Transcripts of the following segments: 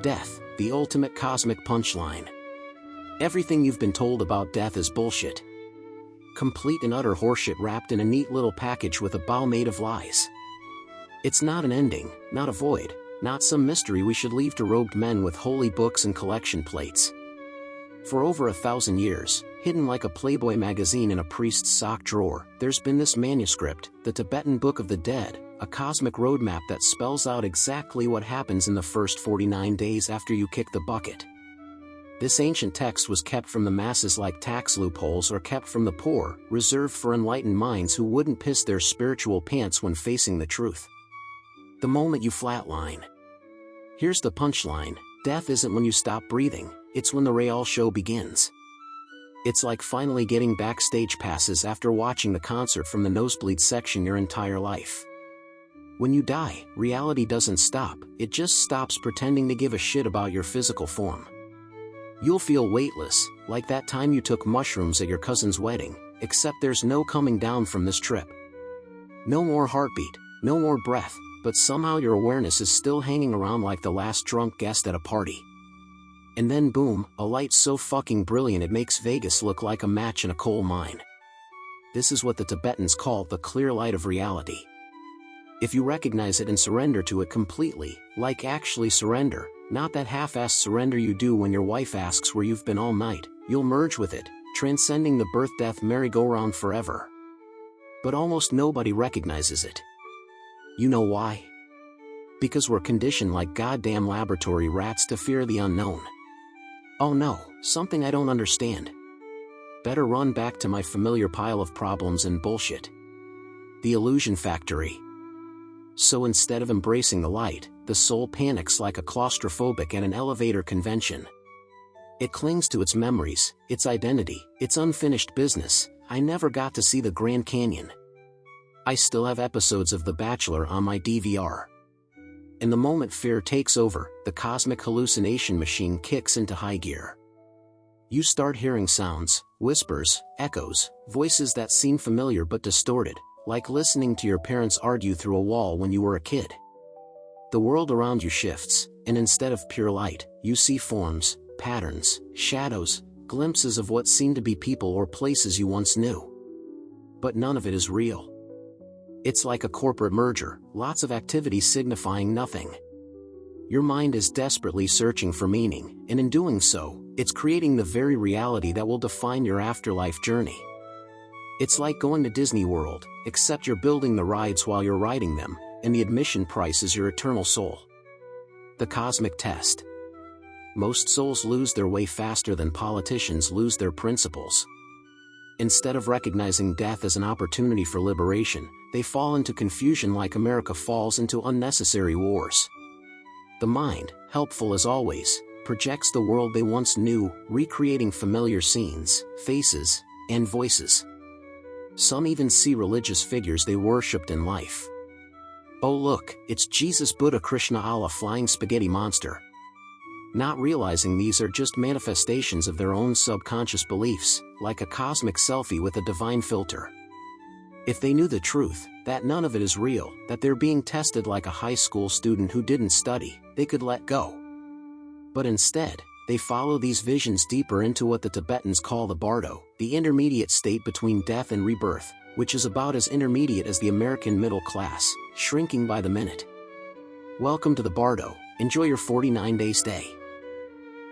Death, the ultimate cosmic punchline. Everything you've been told about death is bullshit. Complete and utter horseshit wrapped in a neat little package with a bow made of lies. It's not an ending, not a void, not some mystery we should leave to robed men with holy books and collection plates. For over 1,000 years, hidden like a Playboy magazine in a priest's sock drawer, there's been this manuscript, the Tibetan Book of the Dead, a cosmic roadmap that spells out exactly what happens in the first 49 days after you kick the bucket. This ancient text was kept from the masses like tax loopholes or kept from the poor, reserved for enlightened minds who wouldn't piss their spiritual pants when facing the truth. The moment you flatline. Here's the punchline: death isn't when you stop breathing, it's when the real show begins. It's like finally getting backstage passes after watching the concert from the nosebleed section your entire life. When you die, reality doesn't stop, it just stops pretending to give a shit about your physical form. You'll feel weightless, like that time you took mushrooms at your cousin's wedding, except there's no coming down from this trip. No more heartbeat, no more breath, but somehow your awareness is still hanging around like the last drunk guest at a party. And then boom, a light so fucking brilliant it makes Vegas look like a match in a coal mine. This is what the Tibetans call the clear light of reality. If you recognize it and surrender to it completely, like actually surrender, not that half-assed surrender you do when your wife asks where you've been all night, you'll merge with it, transcending the birth-death merry-go-round forever. But almost nobody recognizes it. You know why? Because we're conditioned like goddamn laboratory rats to fear the unknown. Oh no, something I don't understand. Better run back to my familiar pile of problems and bullshit. The illusion factory. So instead of embracing the light, the soul panics like a claustrophobic at an elevator convention. It clings to its memories, its identity, its unfinished business. I never got to see the Grand Canyon. I still have episodes of The Bachelor on my DVR. And the moment fear takes over, the cosmic hallucination machine kicks into high gear. You start hearing sounds, whispers, echoes, voices that seem familiar but distorted, like listening to your parents argue through a wall when you were a kid. The world around you shifts, and instead of pure light, you see forms, patterns, shadows, glimpses of what seem to be people or places you once knew. But none of it is real. It's like a corporate merger, lots of activity signifying nothing. Your mind is desperately searching for meaning, and in doing so, it's creating the very reality that will define your afterlife journey. It's like going to Disney World, except you're building the rides while you're riding them, and the admission price is your eternal soul. The cosmic test. Most souls lose their way faster than politicians lose their principles. Instead of recognizing death as an opportunity for liberation, they fall into confusion like America falls into unnecessary wars. The mind, helpful as always, projects the world they once knew, recreating familiar scenes, faces, and voices. Some even see religious figures they worshipped in life. Oh look, it's Jesus, Buddha, Krishna, Allah, flying spaghetti monster. Not realizing these are just manifestations of their own subconscious beliefs, like a cosmic selfie with a divine filter. If they knew the truth, that none of it is real, that they're being tested like a high school student who didn't study, they could let go. But instead, they follow these visions deeper into what the Tibetans call the Bardo, the intermediate state between death and rebirth, which is about as intermediate as the American middle class, shrinking by the minute. Welcome to the Bardo, enjoy your 49-day stay.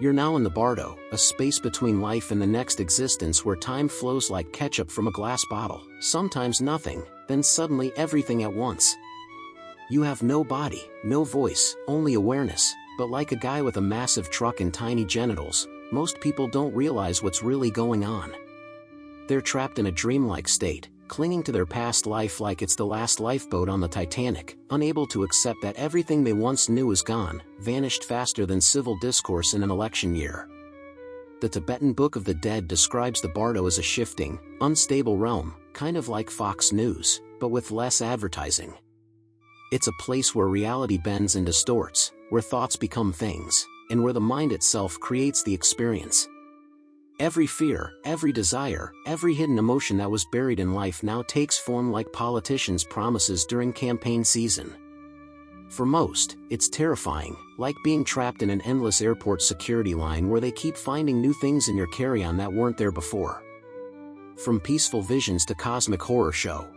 You're now in the Bardo, a space between life and the next existence where time flows like ketchup from a glass bottle, sometimes nothing, then suddenly everything at once. You have no body, no voice, only awareness, but like a guy with a massive truck and tiny genitals, most people don't realize what's really going on. They're trapped in a dreamlike state, clinging to their past life like it's the last lifeboat on the Titanic, unable to accept that everything they once knew is gone, vanished faster than civil discourse in an election year. The Tibetan Book of the Dead describes the Bardo as a shifting, unstable realm, kind of like Fox News, but with less advertising. It's a place where reality bends and distorts, where thoughts become things, and where the mind itself creates the experience. Every fear, every desire, every hidden emotion that was buried in life now takes form like politicians' promises during campaign season. For most, it's terrifying, like being trapped in an endless airport security line where they keep finding new things in your carry-on that weren't there before. From peaceful visions to cosmic horror show.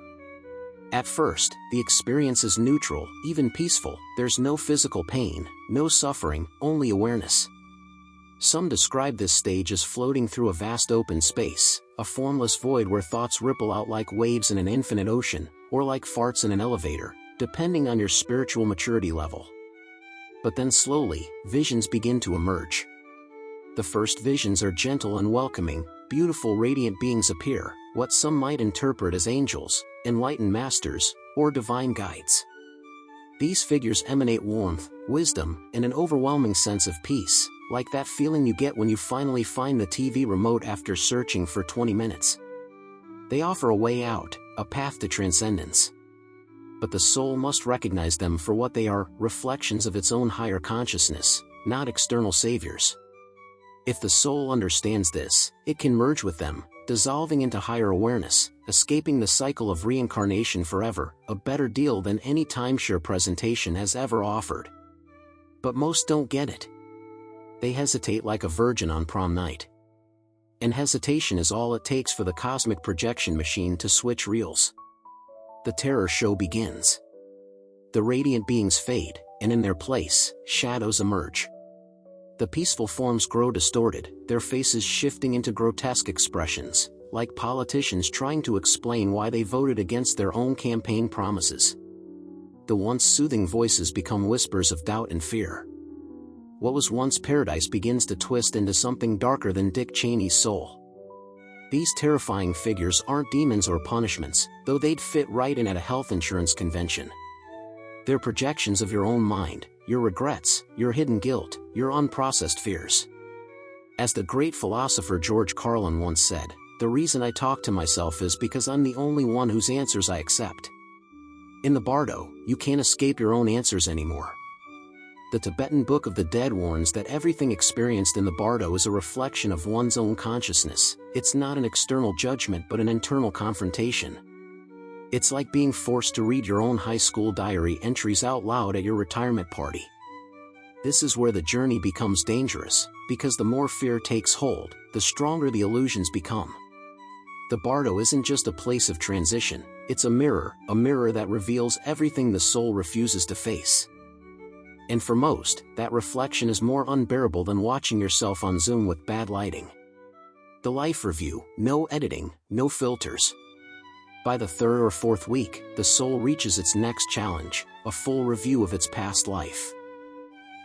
At first, the experience is neutral, even peaceful. There's no physical pain, no suffering, only awareness. Some describe this stage as floating through a vast open space, a formless void where thoughts ripple out like waves in an infinite ocean, or like farts in an elevator, depending on your spiritual maturity level. But then slowly, visions begin to emerge. The first visions are gentle and welcoming. Beautiful radiant beings appear, what some might interpret as angels, enlightened masters, or divine guides. These figures emanate warmth, wisdom, and an overwhelming sense of peace, like that feeling you get when you finally find the TV remote after searching for 20 minutes. They offer a way out, a path to transcendence. But the soul must recognize them for what they are, reflections of its own higher consciousness, not external saviors. If the soul understands this, it can merge with them, dissolving into higher awareness, escaping the cycle of reincarnation forever, a better deal than any timeshare presentation has ever offered. But most don't get it. They hesitate like a virgin on prom night. And hesitation is all it takes for the cosmic projection machine to switch reels. The terror show begins. The radiant beings fade, and in their place, shadows emerge. The peaceful forms grow distorted, their faces shifting into grotesque expressions, like politicians trying to explain why they voted against their own campaign promises. The once soothing voices become whispers of doubt and fear. What was once paradise begins to twist into something darker than Dick Cheney's soul. These terrifying figures aren't demons or punishments, though they'd fit right in at a health insurance convention. They're projections of your own mind, your regrets, your hidden guilt, your unprocessed fears. As the great philosopher George Carlin once said, "The reason I talk to myself is because I'm the only one whose answers I accept." In the Bardo, you can't escape your own answers anymore. The Tibetan Book of the Dead warns that everything experienced in the Bardo is a reflection of one's own consciousness. It's not an external judgment but an internal confrontation. It's like being forced to read your own high school diary entries out loud at your retirement party. This is where the journey becomes dangerous, because the more fear takes hold, the stronger the illusions become. The Bardo isn't just a place of transition, it's a mirror that reveals everything the soul refuses to face. And for most, that reflection is more unbearable than watching yourself on Zoom with bad lighting. The life review, no editing, no filters. By the third or fourth week, the soul reaches its next challenge, a full review of its past life.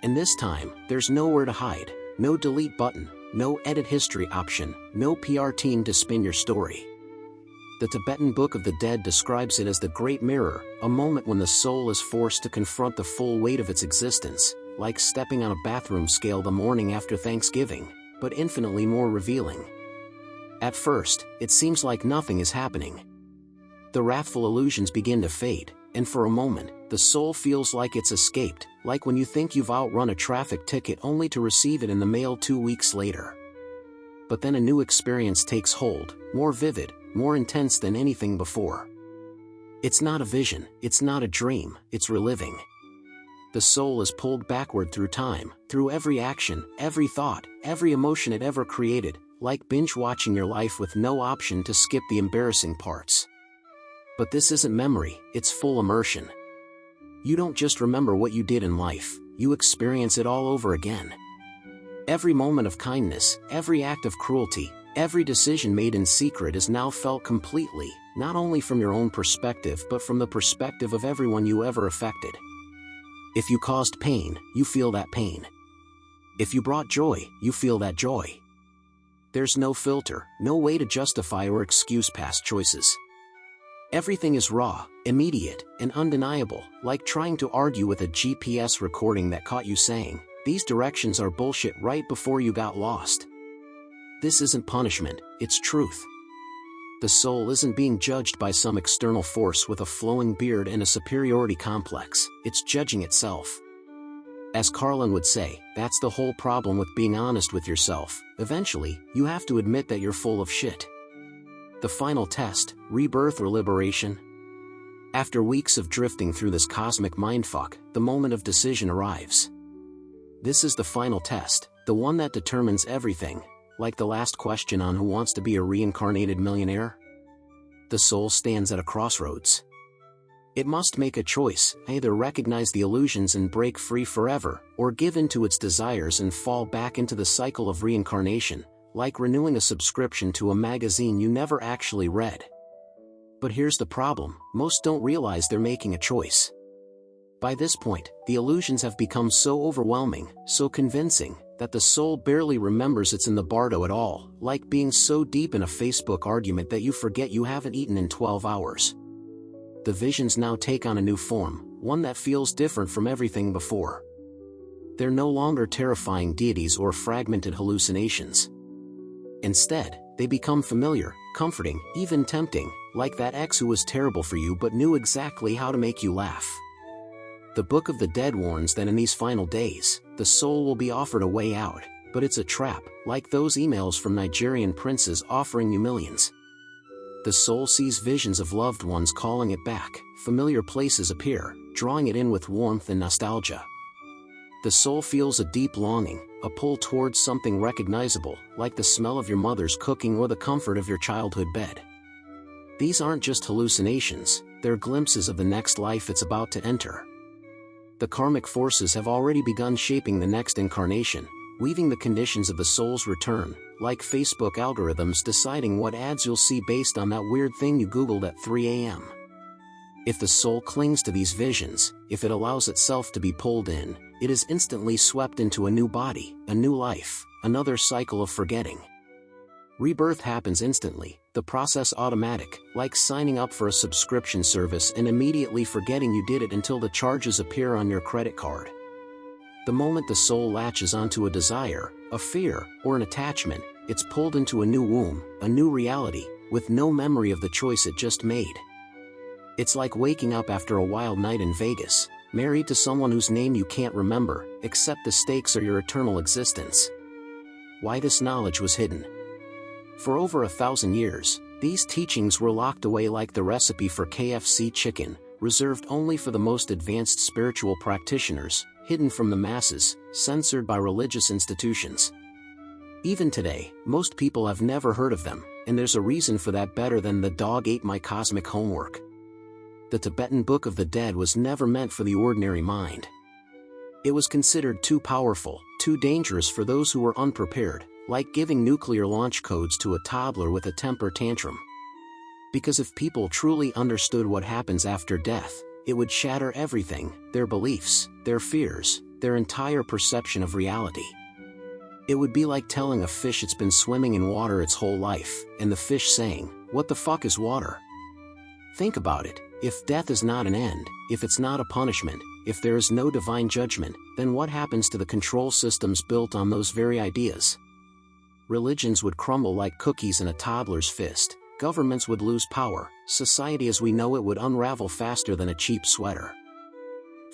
And this time, there's nowhere to hide, no delete button, no edit history option, no PR team to spin your story. The Tibetan Book of the Dead describes it as the Great Mirror, a moment when the soul is forced to confront the full weight of its existence, like stepping on a bathroom scale the morning after Thanksgiving, but infinitely more revealing. At first, it seems like nothing is happening. The wrathful illusions begin to fade, and for a moment, the soul feels like it's escaped, like when you think you've outrun a traffic ticket only to receive it in the mail 2 weeks later. But then a new experience takes hold, more vivid, more intense than anything before. It's not a vision, it's not a dream, it's reliving. The soul is pulled backward through time, through every action, every thought, every emotion it ever created, like binge-watching your life with no option to skip the embarrassing parts. But this isn't memory, it's full immersion. You don't just remember what you did in life, you experience it all over again. Every moment of kindness, every act of cruelty, every decision made in secret is now felt completely, not only from your own perspective but from the perspective of everyone you ever affected. If you caused pain, you feel that pain. If you brought joy, you feel that joy. There's no filter, no way to justify or excuse past choices. Everything is raw, immediate, and undeniable, like trying to argue with a GPS recording that caught you saying, "These directions are bullshit" right before you got lost. This isn't punishment, it's truth. The soul isn't being judged by some external force with a flowing beard and a superiority complex, it's judging itself. As Carlin would say, that's the whole problem with being honest with yourself. Eventually, you have to admit that you're full of shit. The final test, rebirth or liberation? After weeks of drifting through this cosmic mindfuck, the moment of decision arrives. This is the final test, the one that determines everything, like the last question on Who Wants to Be a Reincarnated Millionaire? The soul stands at a crossroads. It must make a choice, either recognize the illusions and break free forever, or give in to its desires and fall back into the cycle of reincarnation, like renewing a subscription to a magazine you never actually read. But here's the problem, most don't realize they're making a choice. By this point, the illusions have become so overwhelming, so convincing, that the soul barely remembers it's in the Bardo at all, like being so deep in a Facebook argument that you forget you haven't eaten in 12 hours. The visions now take on a new form, one that feels different from everything before. They're no longer terrifying deities or fragmented hallucinations. Instead, they become familiar, comforting, even tempting, like that ex who was terrible for you but knew exactly how to make you laugh. The Book of the Dead warns that in these final days, the soul will be offered a way out, but it's a trap, like those emails from Nigerian princes offering you millions. The soul sees visions of loved ones calling it back, familiar places appear, drawing it in with warmth and nostalgia. The soul feels a deep longing, a pull towards something recognizable, like the smell of your mother's cooking or the comfort of your childhood bed. These aren't just hallucinations, they're glimpses of the next life it's about to enter. The karmic forces have already begun shaping the next incarnation, weaving the conditions of the soul's return, like Facebook algorithms deciding what ads you'll see based on that weird thing you Googled at 3 a.m. If the soul clings to these visions, if it allows itself to be pulled in, it is instantly swept into a new body, a new life, another cycle of forgetting. Rebirth happens instantly, the process automatic, like signing up for a subscription service and immediately forgetting you did it until the charges appear on your credit card. The moment the soul latches onto a desire, a fear, or an attachment, it's pulled into a new womb, a new reality, with no memory of the choice it just made. It's like waking up after a wild night in Vegas, married to someone whose name you can't remember, except the stakes are your eternal existence. Why this knowledge was hidden? For over 1,000 years, these teachings were locked away like the recipe for KFC chicken, reserved only for the most advanced spiritual practitioners, hidden from the masses, censored by religious institutions. Even today, most people have never heard of them, and there's a reason for that better than the dog ate my cosmic homework. The Tibetan Book of the Dead was never meant for the ordinary mind. It was considered too powerful, too dangerous for those who were unprepared, like giving nuclear launch codes to a toddler with a temper tantrum. Because if people truly understood what happens after death, it would shatter everything, their beliefs, their fears, their entire perception of reality. It would be like telling a fish it's been swimming in water its whole life, and the fish saying, "What the fuck is water?" Think about it, if death is not an end, if it's not a punishment, if there is no divine judgment, then what happens to the control systems built on those very ideas? Religions would crumble like cookies in a toddler's fist, governments would lose power, society as we know it would unravel faster than a cheap sweater.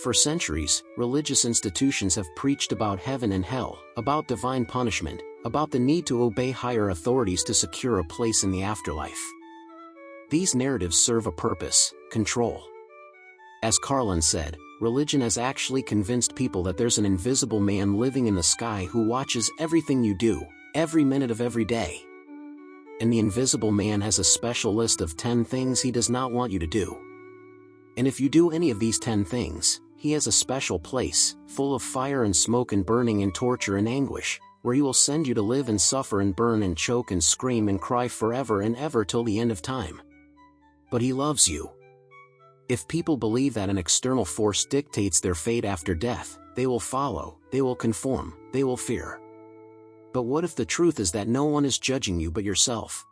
For centuries, religious institutions have preached about heaven and hell, about divine punishment, about the need to obey higher authorities to secure a place in the afterlife. These narratives serve a purpose: control. As Carlin said, religion has actually convinced people that there's an invisible man living in the sky who watches everything you do, every minute of every day. And the invisible man has a special list of 10 things he does not want you to do. And if you do any of these 10 things, he has a special place, full of fire and smoke and burning and torture and anguish, where he will send you to live and suffer and burn and choke and scream and cry forever and ever till the end of time. But he loves you. If people believe that an external force dictates their fate after death, they will follow, they will conform, they will fear. But what if the truth is that no one is judging you but yourself?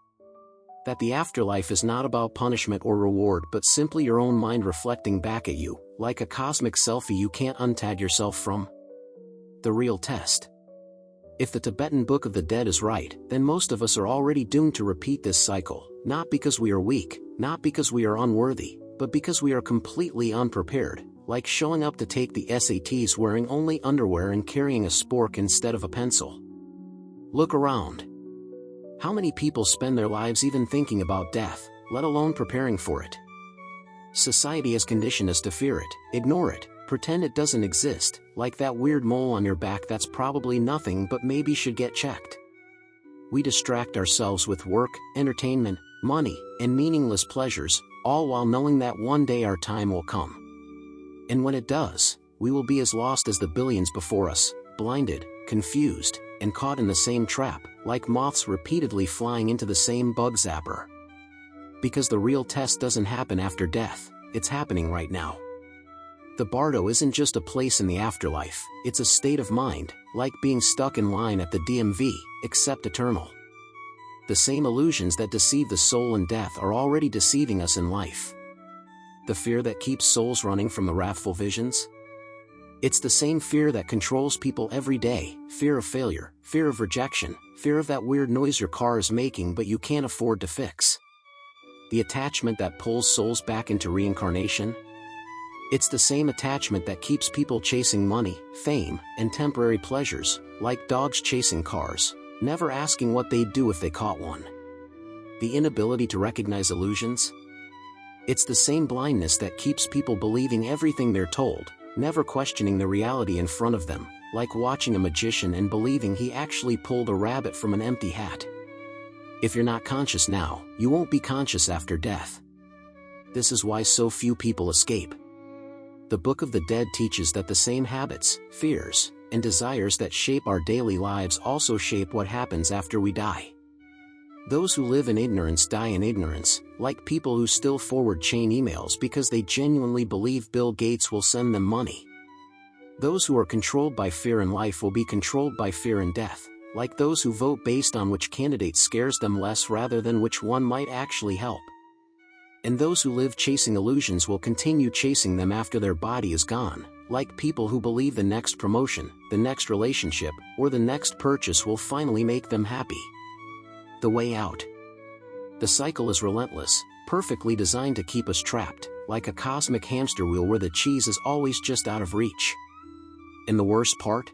That the afterlife is not about punishment or reward but simply your own mind reflecting back at you, like a cosmic selfie you can't untag yourself from? The real test. If the Tibetan Book of the Dead is right, then most of us are already doomed to repeat this cycle, not because we are weak, not because we are unworthy, but because we are completely unprepared, like showing up to take the SATs wearing only underwear and carrying a spork instead of a pencil. Look around. How many people spend their lives even thinking about death, let alone preparing for it? Society has conditioned us to fear it, ignore it, pretend it doesn't exist, like that weird mole on your back that's probably nothing but maybe should get checked. We distract ourselves with work, entertainment, money, and meaningless pleasures, all while knowing that one day our time will come. And when it does, we will be as lost as the billions before us, blinded, confused, and caught in the same trap, like moths repeatedly flying into the same bug zapper. Because the real test doesn't happen after death, it's happening right now. The Bardo isn't just a place in the afterlife, it's a state of mind, like being stuck in line at the DMV, except eternal. The same illusions that deceive the soul in death are already deceiving us in life. The fear that keeps souls running from the wrathful visions? It's the same fear that controls people every day, fear of failure, fear of rejection, fear of that weird noise your car is making but you can't afford to fix. The attachment that pulls souls back into reincarnation? It's the same attachment that keeps people chasing money, fame, and temporary pleasures, like dogs chasing cars, never asking what they'd do if they caught one. The inability to recognize illusions? It's the same blindness that keeps people believing everything they're told, never questioning the reality in front of them, like watching a magician and believing he actually pulled a rabbit from an empty hat. If you're not conscious now, you won't be conscious after death. This is why so few people escape. The Book of the Dead teaches that the same habits, fears, and desires that shape our daily lives also shape what happens after we die. Those who live in ignorance die in ignorance, like people who still forward chain emails because they genuinely believe Bill Gates will send them money. Those who are controlled by fear in life will be controlled by fear in death, like those who vote based on which candidate scares them less rather than which one might actually help. And those who live chasing illusions will continue chasing them after their body is gone, like people who believe the next promotion, the next relationship, or the next purchase will finally make them happy. The way out. The cycle is relentless, perfectly designed to keep us trapped, like a cosmic hamster wheel where the cheese is always just out of reach. And the worst part?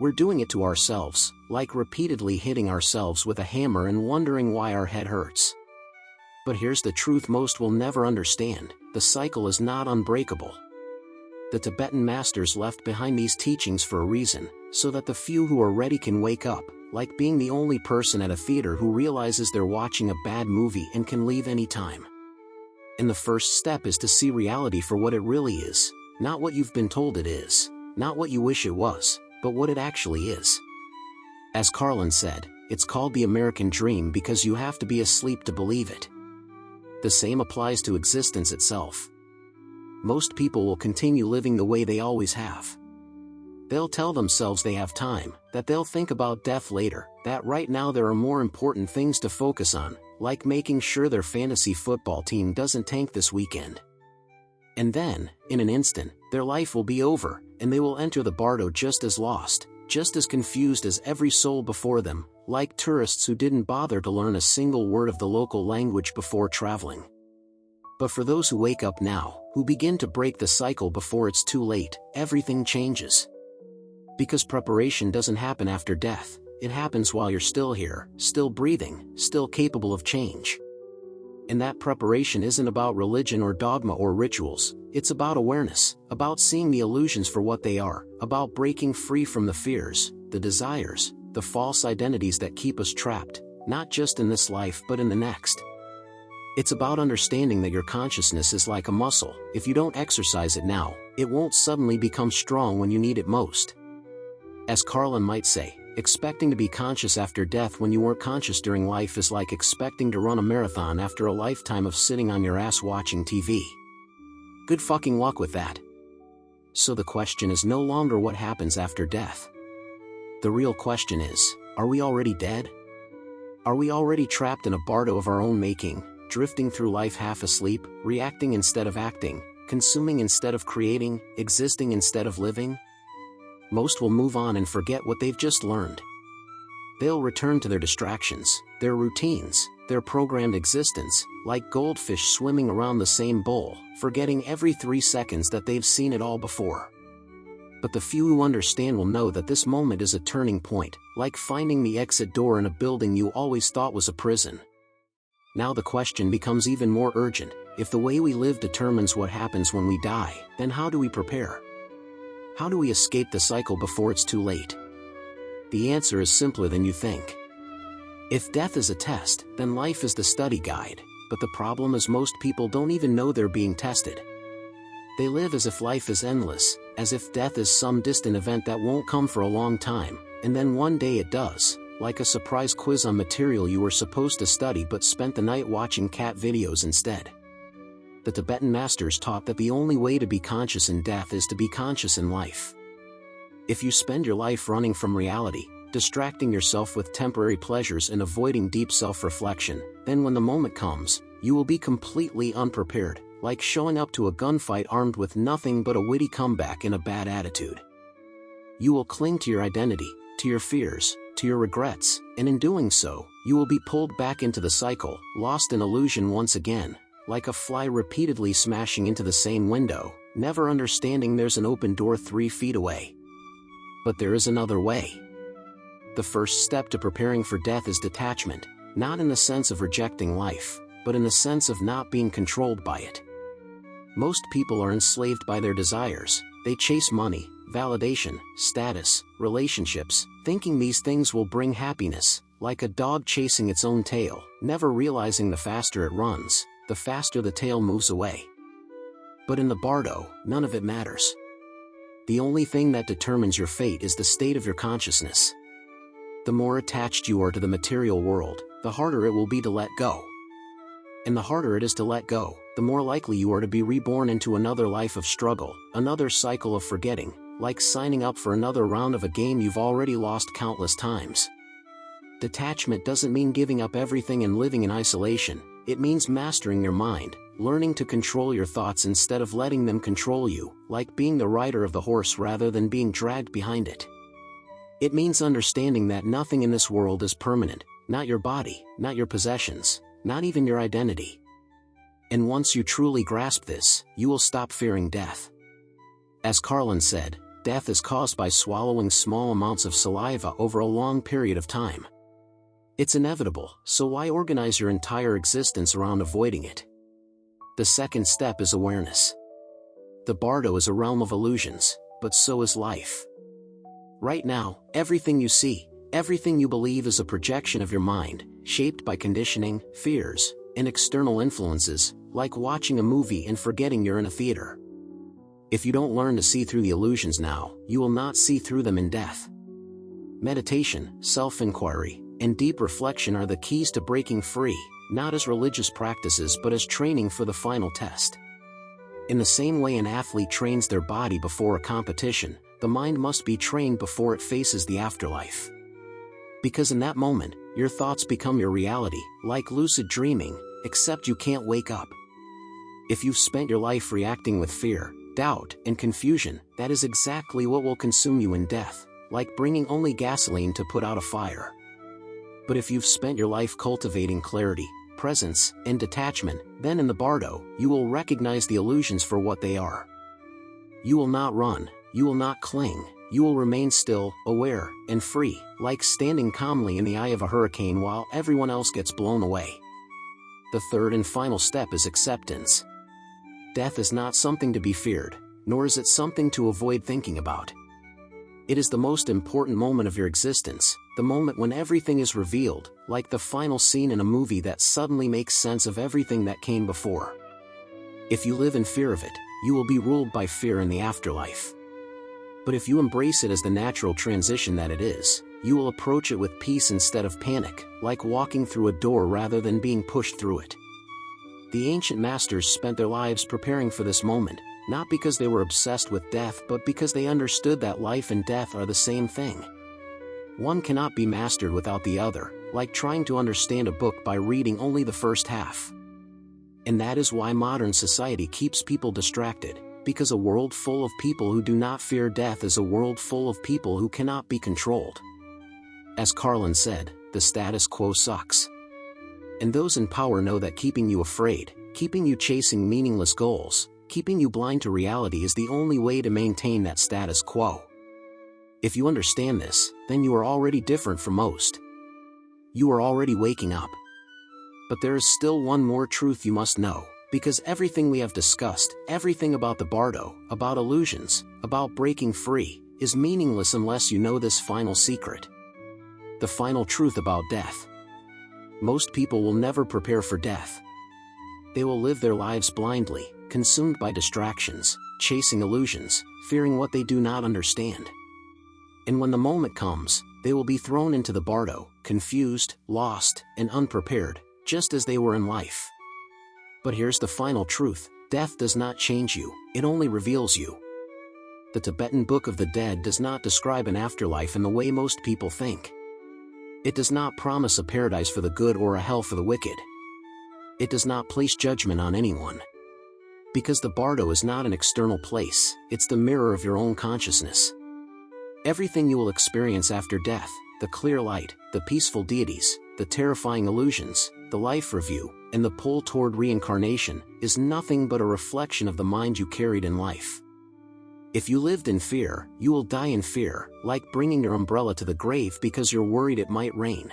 We're doing it to ourselves, like repeatedly hitting ourselves with a hammer and wondering why our head hurts. But here's the truth most will never understand: the cycle is not unbreakable. The Tibetan masters left behind these teachings for a reason, so that the few who are ready can wake up, like being the only person at a theater who realizes they're watching a bad movie and can leave any time. And the first step is to see reality for what it really is, not what you've been told it is, not what you wish it was, but what it actually is. As Carlin said, it's called the American dream because you have to be asleep to believe it. The same applies to existence itself. Most people will continue living the way they always have. They'll tell themselves they have time, that they'll think about death later, that right now there are more important things to focus on, like making sure their fantasy football team doesn't tank this weekend. And then, in an instant, their life will be over, and they will enter the Bardo just as lost, just as confused as every soul before them, like tourists who didn't bother to learn a single word of the local language before traveling. But for those who wake up now, who begin to break the cycle before it's too late, everything changes. Because preparation doesn't happen after death, it happens while you're still here, still breathing, still capable of change. And that preparation isn't about religion or dogma or rituals, it's about awareness, about seeing the illusions for what they are, about breaking free from the fears, the desires, the false identities that keep us trapped, not just in this life but in the next. It's about understanding that your consciousness is like a muscle. If you don't exercise it now, it won't suddenly become strong when you need it most. As Carlin might say, expecting to be conscious after death when you weren't conscious during life is like expecting to run a marathon after a lifetime of sitting on your ass watching TV. Good fucking luck with that. So the question is no longer what happens after death. The real question is, are we already dead? Are we already trapped in a Bardo of our own making, drifting through life half asleep, reacting instead of acting, consuming instead of creating, existing instead of living? Most will move on and forget what they've just learned. They'll return to their distractions, their routines, their programmed existence, like goldfish swimming around the same bowl, forgetting every 3 seconds that they've seen it all before. But the few who understand will know that this moment is a turning point, like finding the exit door in a building you always thought was a prison. Now the question becomes even more urgent. If the way we live determines what happens when we die, then how do we prepare? How do we escape the cycle before it's too late? The answer is simpler than you think. If death is a test, then life is the study guide, but the problem is most people don't even know they're being tested. They live as if life is endless, as if death is some distant event that won't come for a long time, and then one day it does, like a surprise quiz on material you were supposed to study but spent the night watching cat videos instead. The Tibetan masters taught that the only way to be conscious in death is to be conscious in life. If you spend your life running from reality, distracting yourself with temporary pleasures and avoiding deep self-reflection, then when the moment comes, you will be completely unprepared, like showing up to a gunfight armed with nothing but a witty comeback and a bad attitude. You will cling to your identity, to your fears, to your regrets, and in doing so, you will be pulled back into the cycle, lost in illusion once again, like a fly repeatedly smashing into the same window, never understanding there's an open door 3 feet away. But there is another way. The first step to preparing for death is detachment, not in the sense of rejecting life, but in the sense of not being controlled by it. Most people are enslaved by their desires. They chase money, validation, status, relationships, thinking these things will bring happiness, like a dog chasing its own tail, never realizing the faster it runs, the faster the tail moves away. But in the Bardo, none of it matters. The only thing that determines your fate is the state of your consciousness. The more attached you are to the material world, the harder it will be to let go. And the harder it is to let go, the more likely you are to be reborn into another life of struggle, another cycle of forgetting, like signing up for another round of a game you've already lost countless times. Detachment doesn't mean giving up everything and living in isolation. It means mastering your mind, learning to control your thoughts instead of letting them control you, like being the rider of the horse rather than being dragged behind it. It means understanding that nothing in this world is permanent, not your body, not your possessions, not even your identity. And once you truly grasp this, you will stop fearing death. As Carlin said, death is caused by swallowing small amounts of saliva over a long period of time. It's inevitable, so why organize your entire existence around avoiding it? The second step is awareness. The Bardo is a realm of illusions, but so is life. Right now, everything you see, everything you believe is a projection of your mind, shaped by conditioning, fears, and external influences, like watching a movie and forgetting you're in a theater. If you don't learn to see through the illusions now, you will not see through them in death. Meditation, self-inquiry, and deep reflection are the keys to breaking free, not as religious practices but as training for the final test. In the same way an athlete trains their body before a competition, the mind must be trained before it faces the afterlife. Because in that moment, your thoughts become your reality, like lucid dreaming, except you can't wake up. If you've spent your life reacting with fear, doubt, and confusion, that is exactly what will consume you in death, like bringing only gasoline to put out a fire. But if you've spent your life cultivating clarity, presence, and detachment, then in the Bardo, you will recognize the illusions for what they are. You will not run, you will not cling, you will remain still, aware, and free, like standing calmly in the eye of a hurricane while everyone else gets blown away. The third and final step is acceptance. Death is not something to be feared, nor is it something to avoid thinking about. It is the most important moment of your existence, the moment when everything is revealed, like the final scene in a movie that suddenly makes sense of everything that came before. If you live in fear of it, you will be ruled by fear in the afterlife. But if you embrace it as the natural transition that it is, you will approach it with peace instead of panic, like walking through a door rather than being pushed through it. The ancient masters spent their lives preparing for this moment, not because they were obsessed with death but because they understood that life and death are the same thing. One cannot be mastered without the other, like trying to understand a book by reading only the first half. And that is why modern society keeps people distracted, because a world full of people who do not fear death is a world full of people who cannot be controlled. As Carlin said, the status quo sucks. And those in power know that keeping you afraid, keeping you chasing meaningless goals, keeping you blind to reality is the only way to maintain that status quo. If you understand this, then you are already different from most. You are already waking up. But there is still one more truth you must know, because everything we have discussed, everything about the Bardo, about illusions, about breaking free, is meaningless unless you know this final secret. The final truth about death. Most people will never prepare for death. They will live their lives blindly, consumed by distractions, chasing illusions, fearing what they do not understand. And when the moment comes, they will be thrown into the Bardo, confused, lost, and unprepared, just as they were in life. But here's the final truth: death does not change you, it only reveals you. The Tibetan Book of the Dead does not describe an afterlife in the way most people think. It does not promise a paradise for the good or a hell for the wicked. It does not place judgment on anyone. Because the Bardo is not an external place, it's the mirror of your own consciousness. Everything you will experience after death, the clear light, the peaceful deities, the terrifying illusions, the life review, and the pull toward reincarnation, is nothing but a reflection of the mind you carried in life. If you lived in fear, you will die in fear, like bringing your umbrella to the grave because you're worried it might rain.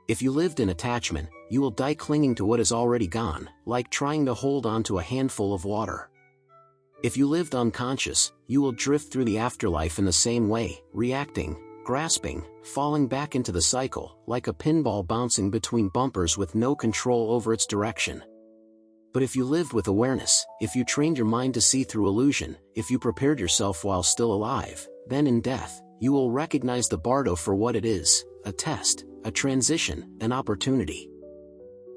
If you lived in attachment, you will die clinging to what is already gone, like trying to hold on to a handful of water. If you lived unconscious, you will drift through the afterlife in the same way, reacting, grasping, falling back into the cycle, like a pinball bouncing between bumpers with no control over its direction. But if you lived with awareness, if you trained your mind to see through illusion, if you prepared yourself while still alive, then in death, you will recognize the Bardo for what it is: a test, a transition, an opportunity.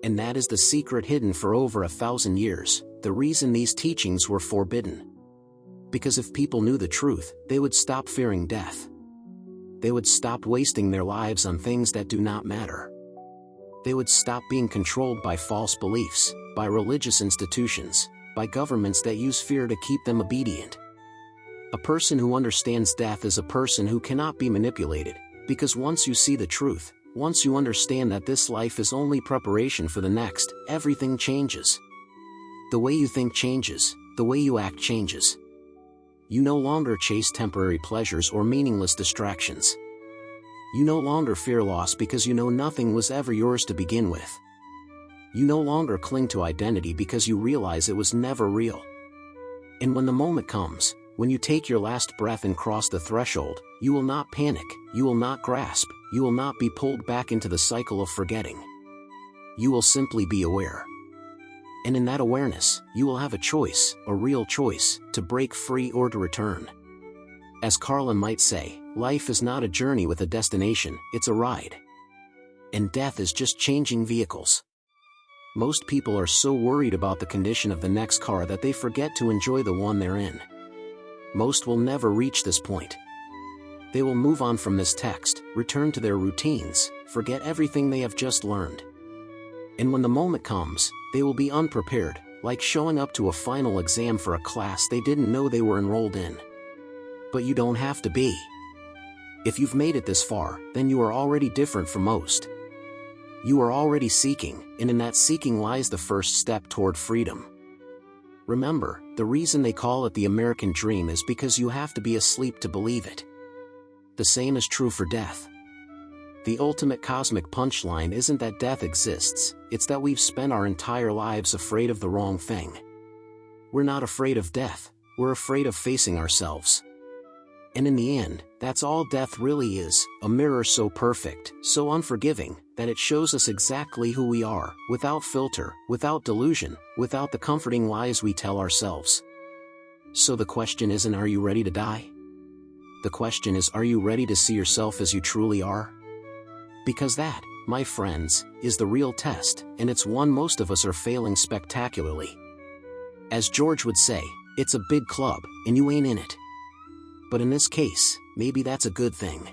And that is the secret hidden for over 1,000 years, the reason these teachings were forbidden. Because if people knew the truth, they would stop fearing death. They would stop wasting their lives on things that do not matter. They would stop being controlled by false beliefs, by religious institutions, by governments that use fear to keep them obedient. A person who understands death is a person who cannot be manipulated, because once you see the truth, once you understand that this life is only preparation for the next, everything changes. The way you think changes, the way you act changes. You no longer chase temporary pleasures or meaningless distractions. You no longer fear loss because you know nothing was ever yours to begin with. You no longer cling to identity because you realize it was never real. And when the moment comes, when you take your last breath and cross the threshold, you will not panic, you will not grasp, you will not be pulled back into the cycle of forgetting. You will simply be aware. And in that awareness, you will have a choice, a real choice, to break free or to return. As Carlin might say, life is not a journey with a destination, it's a ride. And death is just changing vehicles. Most people are so worried about the condition of the next car that they forget to enjoy the one they're in. Most will never reach this point. They will move on from this text, return to their routines, forget everything they have just learned. And when the moment comes, they will be unprepared, like showing up to a final exam for a class they didn't know they were enrolled in. But you don't have to be. If you've made it this far, then you are already different from most. You are already seeking, and in that seeking lies the first step toward freedom. Remember, the reason they call it the American dream is because you have to be asleep to believe it. The same is true for death. The ultimate cosmic punchline isn't that death exists, it's that we've spent our entire lives afraid of the wrong thing. We're not afraid of death, we're afraid of facing ourselves. And in the end, that's all death really is, a mirror so perfect, so unforgiving, that it shows us exactly who we are, without filter, without delusion, without the comforting lies we tell ourselves. So the question isn't, are you ready to die? The question is, are you ready to see yourself as you truly are? Because that, my friends, is the real test, and it's one most of us are failing spectacularly. As George would say, it's a big club, and you ain't in it. But in this case, maybe that's a good thing.